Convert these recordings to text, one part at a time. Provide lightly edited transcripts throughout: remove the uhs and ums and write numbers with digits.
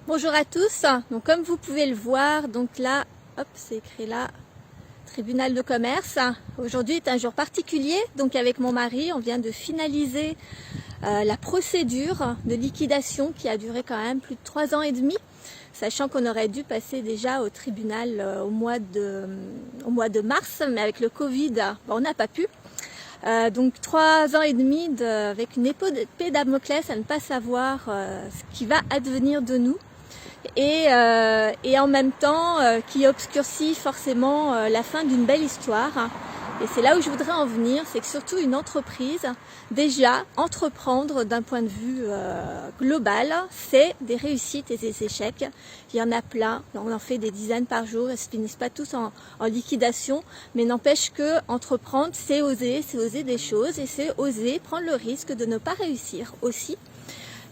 Bonjour à tous. Donc comme vous pouvez le voir, donc là, hop, c'est écrit là, tribunal de commerce. Aujourd'hui est un jour particulier. Donc avec mon mari, on vient de finaliser la procédure de liquidation qui a duré quand même plus de 3 ans et demi, sachant qu'on aurait dû passer déjà au tribunal au mois de mars, mais avec le Covid, on n'a pas pu. Donc 3 ans et demi avec une épée Damoclès à ne pas savoir ce qui va advenir de nous et en même temps qui obscurcit forcément la fin d'une belle histoire. Et c'est là où je voudrais en venir, c'est que surtout une entreprise, déjà entreprendre d'un point de vue global, c'est des réussites et des échecs. Il y en a plein, on en fait des dizaines par jour, elles ne se finissent pas tous en liquidation, mais n'empêche que entreprendre, c'est oser des choses et c'est oser prendre le risque de ne pas réussir aussi.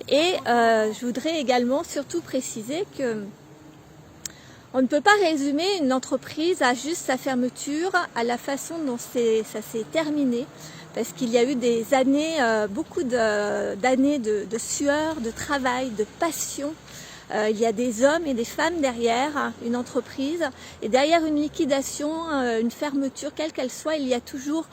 Et je voudrais également surtout préciser que on ne peut pas résumer une entreprise à juste sa fermeture, à la façon dont ça s'est terminé, parce qu'il y a eu des années, beaucoup d'années de sueur, de travail, de passion. Il y a des hommes et des femmes derrière une entreprise, et derrière une liquidation, une fermeture, quelle qu'elle soit, il y a toujours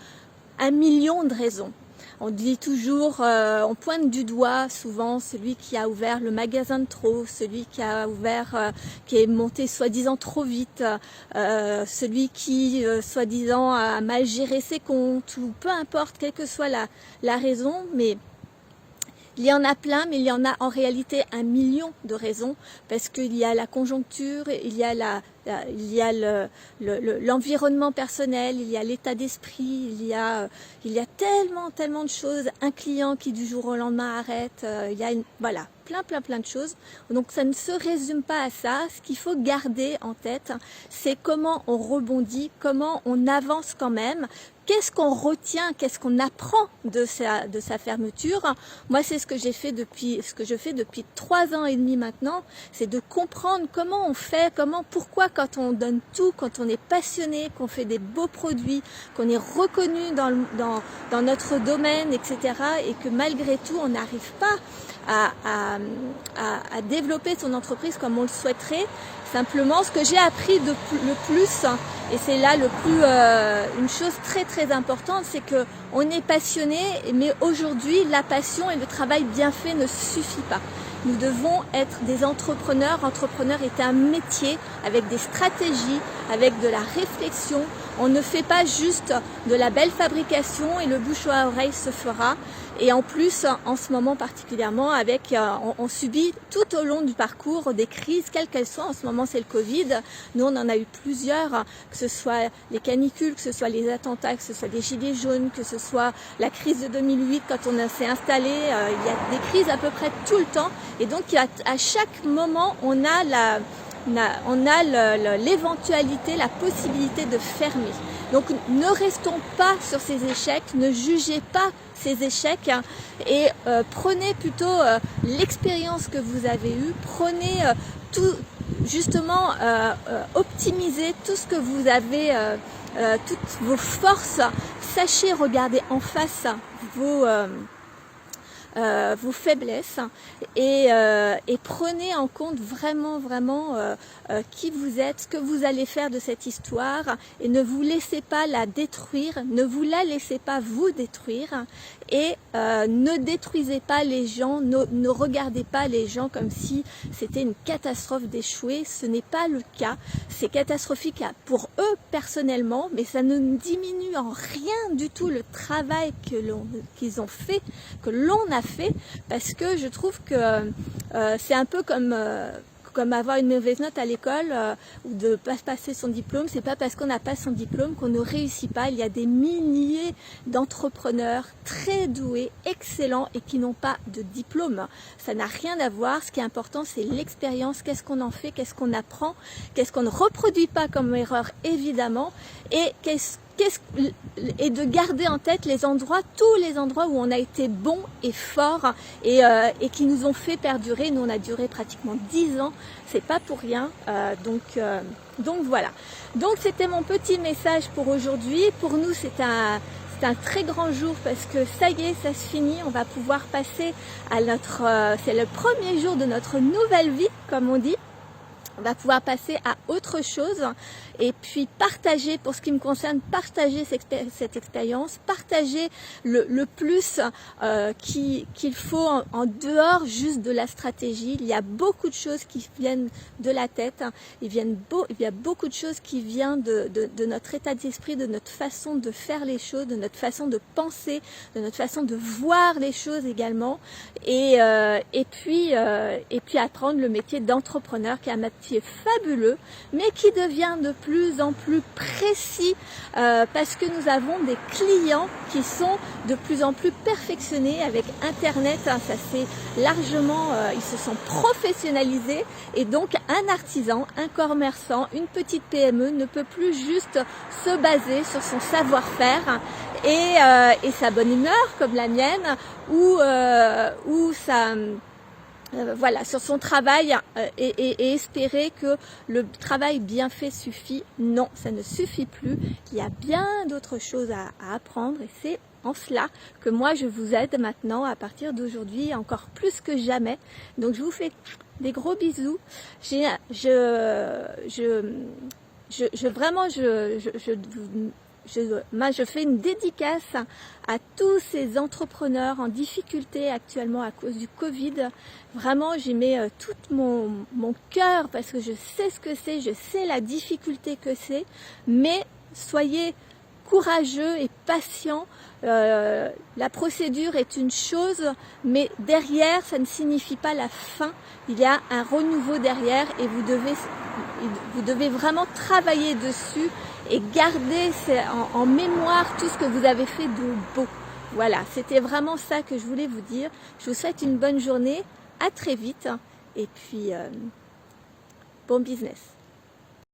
1 million de raisons. On dit toujours, on pointe du doigt souvent celui qui a ouvert le magasin de trop, celui qui a ouvert, qui est monté soi-disant trop vite, celui qui soi-disant a mal géré ses comptes, ou peu importe, quelle que soit la raison, mais il y en a plein, mais il y en a en réalité 1 million de raisons, parce qu'il y a la conjoncture, il y a l'environnement personnel, il y a l'état d'esprit, il y a tellement de choses. Un client qui du jour au lendemain arrête, il y a voilà, plein de choses. Donc ça ne se résume pas à ça. Ce qu'il faut garder en tête, c'est comment on rebondit, comment on avance quand même. Qu'est-ce qu'on retient, qu'est-ce qu'on apprend de sa fermeture? Moi, c'est ce que je fais depuis 3 ans et demi maintenant, c'est de comprendre comment on fait, pourquoi quand on donne tout, quand on est passionné, qu'on fait des beaux produits, qu'on est reconnu dans notre domaine, etc. et que malgré tout, on n'arrive pas à développer son entreprise comme on le souhaiterait. Simplement, ce que j'ai appris le plus, et c'est là une chose très importante, c'est que on est passionné, mais aujourd'hui, la passion et le travail bien fait ne suffit pas. Nous devons être des entrepreneurs. Entrepreneur est un métier avec des stratégies, avec de la réflexion. On ne fait pas juste de la belle fabrication et le bouche à oreille se fera. Et en plus, en ce moment particulièrement, on subit tout au long du parcours des crises, quelles qu'elles soient. En ce moment, c'est le Covid. Nous, on en a eu plusieurs, que ce soit les canicules, que ce soit les attentats, que ce soit les gilets jaunes, que ce soit la crise de 2008 quand on s'est installé. Il y a des crises à peu près tout le temps. Et donc, à chaque moment, on a l'éventualité, la possibilité de fermer. Donc ne restons pas sur ces échecs, ne jugez pas ces échecs et prenez plutôt l'expérience que vous avez eue, prenez tout, justement optimisez tout ce que vous avez, toutes vos forces, sachez regarder en face vos faiblesses et prenez en compte vraiment qui vous êtes, ce que vous allez faire de cette histoire et ne vous laissez pas la détruire, ne vous la laissez pas vous détruire et ne détruisez pas les gens, ne regardez pas les gens comme si c'était une catastrophe d'échouer, ce n'est pas le cas, c'est catastrophique pour eux personnellement, mais ça ne diminue en rien du tout le travail qu'ils ont fait, que l'on a fait, parce que je trouve que c'est un peu comme avoir une mauvaise note à l'école ou de ne pas passer son diplôme. C'est pas parce qu'on n'a pas son diplôme qu'on ne réussit pas. Il y a des milliers d'entrepreneurs très doués, excellents et qui n'ont pas de diplôme. Ça n'a rien à voir. Ce qui est important, c'est l'expérience. Qu'est-ce qu'on en fait? Qu'est-ce qu'on apprend? Qu'est-ce qu'on ne reproduit pas comme erreur, évidemment? Et et de garder en tête tous les endroits où on a été bon et fort et qui nous ont fait perdurer. Nous, on a duré pratiquement 10 ans, c'est pas pour rien. Donc voilà. Donc c'était mon petit message pour aujourd'hui. Pour nous, c'est c'est un très grand jour parce que ça y est, ça se finit. On va pouvoir passer à c'est le premier jour de notre nouvelle vie, comme on dit. On va pouvoir passer à autre chose et puis partager, pour ce qui me concerne, partager cette expérience, partager le plus qu'il faut en dehors juste de la stratégie. Il y a beaucoup de choses qui viennent de la tête, il y a beaucoup de choses qui viennent de notre état d'esprit, de notre façon de faire les choses, de notre façon de penser, de notre façon de voir les choses également, et puis apprendre le métier d'entrepreneur, qui est un métier fabuleux, mais qui devient de plus en plus précis parce que nous avons des clients qui sont de plus en plus perfectionnés avec Internet. Ça c'est largement, ils se sont professionnalisés, et donc un artisan, un commerçant, une petite PME ne peut plus juste se baser sur son savoir-faire et sa bonne humeur comme la mienne, ou sa voilà, sur son travail et espérer que le travail bien fait suffit. Non, ça ne suffit plus. Il y a bien d'autres choses à apprendre, et c'est en cela que moi je vous aide maintenant à partir d'aujourd'hui, encore plus que jamais. Donc je vous fais des gros bisous. Je fais une dédicace à tous ces entrepreneurs en difficulté actuellement à cause du Covid. Vraiment, j'y mets tout mon cœur parce que je sais ce que c'est, je sais la difficulté que c'est, mais soyez courageux et patients. La procédure est une chose, mais derrière, ça ne signifie pas la fin. Il y a un renouveau derrière, et vous devez vraiment travailler dessus et garder en mémoire tout ce que vous avez fait de beau. Voilà, c'était vraiment ça que je voulais vous dire. Je vous souhaite une bonne journée, à très vite, et puis bon business.